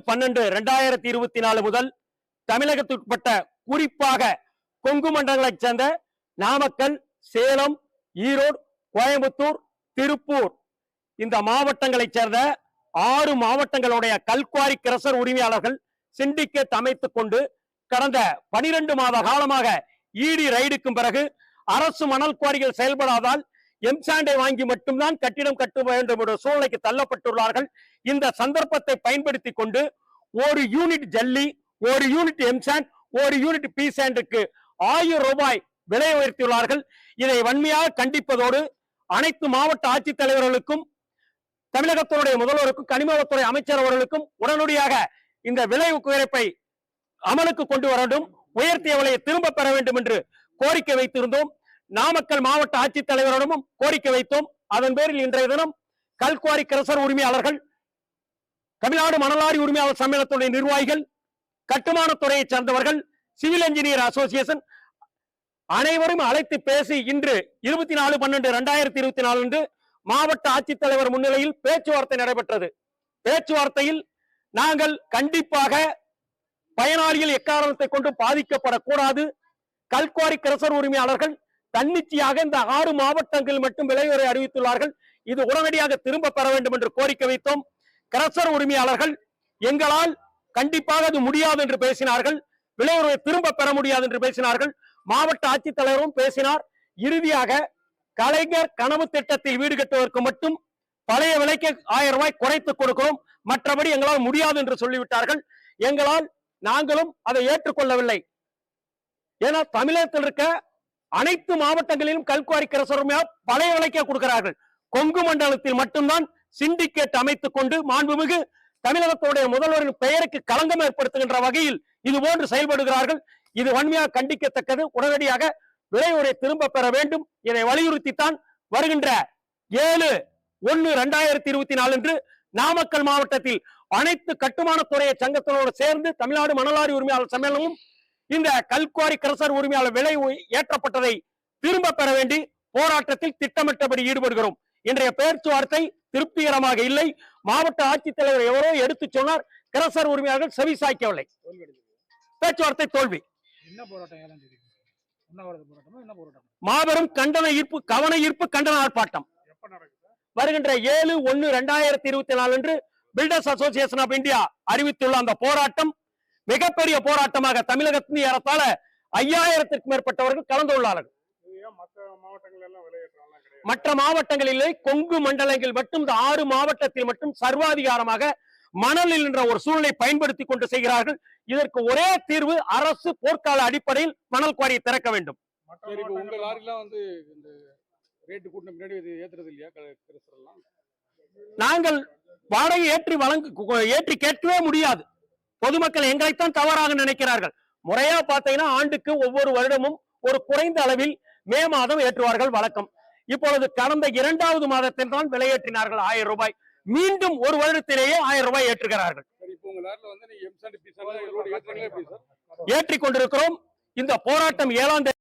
12/12/2024 முதல் தமிழகத்திற்குட்பட்ட குறிப்பாக கொங்கு மண்டலங்களைச் சேர்ந்த நாமக்கல், சேலம், ஈரோடு, கோயம்புத்தூர், திருப்பூர் இந்த மாவட்டங்களைச் சேர்ந்த 6 மாவட்டங்களுடைய கல்குவாரி கிரசர் உரிமையாளர்கள் சிண்டிகேட் அமைத்துக் கொண்டு கடந்த 12 மாத காலமாக இடி ரைடுக்கும் பிறகு அரசு மணல் குவாரிகள் செயல்படாதால் எம்சாண்டை வாங்கி மட்டும்தான் கட்டிடம் கட்ட வேண்டும் என்ற சூழ்நிலைக்கு தள்ளப்பட்டுள்ளார்கள். இந்த சந்தர்ப்பத்தை பயன்படுத்தி கொண்டு ஒரு யூனிட் ஜல்லி, ஒரு யூனிட் எம்சாண்ட், ஒரு யூனிட் பி சாண்டுக்கு 1000 ரூபாய் விலை உயர்த்தியுள்ளார்கள். இதை வன்மையாக கண்டிப்பதோடு அனைத்து மாவட்ட ஆட்சித்தலைவர்களுக்கும் தமிழகத்தினுடைய முதல்வருக்கும் கனிமவளத்துறை அமைச்சர் அவர்களுக்கும் உடனடியாக இந்த விலை குறைப்பை அமலுக்கு கொண்டு வர வேண்டும், உயர்த்திய விலையை திரும்ப பெற வேண்டும் என்று கோரிக்கை வைத்திருந்தோம். நாமக்கல் மாவட்ட ஆட்சித்தலைவரிடமும் கோரிக்கை வைத்தோம். அதன் பேரில் இன்றைய தினம் கல்குவாரி கிரசர் உரிமையாளர்கள், தமிழ்நாடு மணலாரி உரிமையாளர் சம்மேளனத்துடைய நிர்வாகிகள், கட்டுமானத்துறையை சார்ந்தவர்கள், சிவில் என்ஜினியர் அசோசியேஷன் அனைவரும் அழைத்து பேசி இன்று 24/12/2024 அன்று மாவட்ட ஆட்சித்தலைவர் முன்னிலையில் பேச்சுவார்த்தை நடைபெற்றது. பேச்சுவார்த்தையில் நாங்கள் கண்டிப்பாக பயனாளிகள் எக்காரணத்தை கொண்டு பாதிக்கப்படக்கூடாது, கல்குவாரி கிரசர் உரிமையாளர்கள் தன்னிச்சையாக இந்த 6 மாவட்டங்கள் மட்டும் விலை உயர்வை அறிவித்துள்ளார்கள், இது உடனடியாக திரும்ப பெற வேண்டும் என்று கோரிக்கை வைத்தோம். கிரசர் உரிமையாளர்கள் எங்களால் கண்டிப்பாக அது முடியாது என்று பேசினார்கள், விலை உயர்வை திரும்ப பெற முடியாது என்று பேசினார்கள். மாவட்ட ஆட்சித்தலைவரும் பேசினார். இறுதியாக கலைஞர் கனவு திட்டத்தில் வீடு கட்டுவதற்கு மட்டும் பழைய விலைக்கு 1000 ரூபாய் குறைத்து கொடுக்கிறோம், மற்றபடி எங்களால் முடியாது என்று சொல்லிவிட்டார்கள். நாங்களும் அதை ஏற்றுக்கொள்ளவில்லை. ஏன்னா தமிழகத்தில் இருக்க அனைத்து மாவட்டங்களிலும் கல்குவாரி கிரசர் பழைய விலைக்கே கொடுக்கிறார்கள். கொங்கு மண்டலத்தில் மட்டும்தான் சிண்டிகேட் அமைத்துக் கொண்டு மாண்புமிகு தமிழகத்துடைய முதல்வரின் பெயருக்கு களங்கம் ஏற்படுத்துகின்ற வகையில் இது போன்று செயல்படுகிறார்கள். இது வன்மையாக கண்டிக்கத்தக்கது. உடனடியாக விலை உயர்வை திரும்ப பெற வேண்டும். இதை வலியுறுத்தித்தான் வருகின்ற 7/1/2024 அன்று நாமக்கல் மாவட்டத்தில் அனைத்து கட்டுமானத்துறை சங்கத்தினோடு சேர்ந்து தமிழ்நாடு மணலாரி உரிமையாளர் சம்மேளனமும் இந்த கல்குவாரி கிரசர் உரிமையாளர் விலை ஏற்றப்பட்டதை திரும்ப பெற வேண்டி போராட்டத்தில் திட்டமிட்டபடி ஈடுபடுகிறோம். இன்றைய பேச்சுவார்த்தை திருப்திகரமாக இல்லை. மாவட்ட ஆட்சித்தலைவர் எவரோ எடுத்து சொன்னார், கிரசர் உரிமையாளர்கள் செவி சாய்க்கவில்லை. பேச்சுவார்த்தை தோல்வி. மாபெரும் கண்டன ஈர்ப்பு, கவன ஈர்ப்பு கண்டன ஆர்ப்பாட்டம் வருகின்ற 7/1/2024 அன்று பில்டர்ஸ் அசோசியேஷன் ஆஃப் இந்தியா அறிவித்துள்ள அந்த போராட்டம் மிகப்பெரிய போராட்டமாக தமிழகத்தில் ஏறத்தாழ 5000த்திற்கும் மேற்பட்டவர்கள் கலந்து கொள்ளார்கள். மற்ற மாவட்டங்களிலே கொங்கு மண்டலங்கள் மட்டும் இந்த 6 மாவட்டத்தில் மட்டும் சர்வாதிகாரமாக மணலில் என்ற ஒரு சூழ்நிலை பயன்படுத்தி கொண்டு செய்கிறார்கள். இதற்கு ஒரே தீர்வு அரசு போர்க்கால அடிப்படையில் மணல் குவாரியை திறக்க வேண்டும். நாங்கள் வாடகை ஏற்றி கேட்கவே முடியாது. பொதுமக்கள் எங்களைத்தான் தவறாக நினைக்கிறார்கள். முறையா பார்த்தீங்கன்னா ஆண்டுக்கு ஒவ்வொரு வருடமும் ஒரு குறைந்த அளவில் மே மாதம் ஏற்றுவார்கள் வழக்கம். இப்பொழுது கடந்த 2வது மாதத்தில் தான் விலையேற்றினார்கள் 1000 ரூபாய். மீண்டும் ஒரு வருடத்திலேயே 1000 ரூபாய் ஏற்றுகிறார்கள். ஏற்றிக் கொண்டிருக்கிறோம். இந்த போராட்டம் 7ஆம் தேதி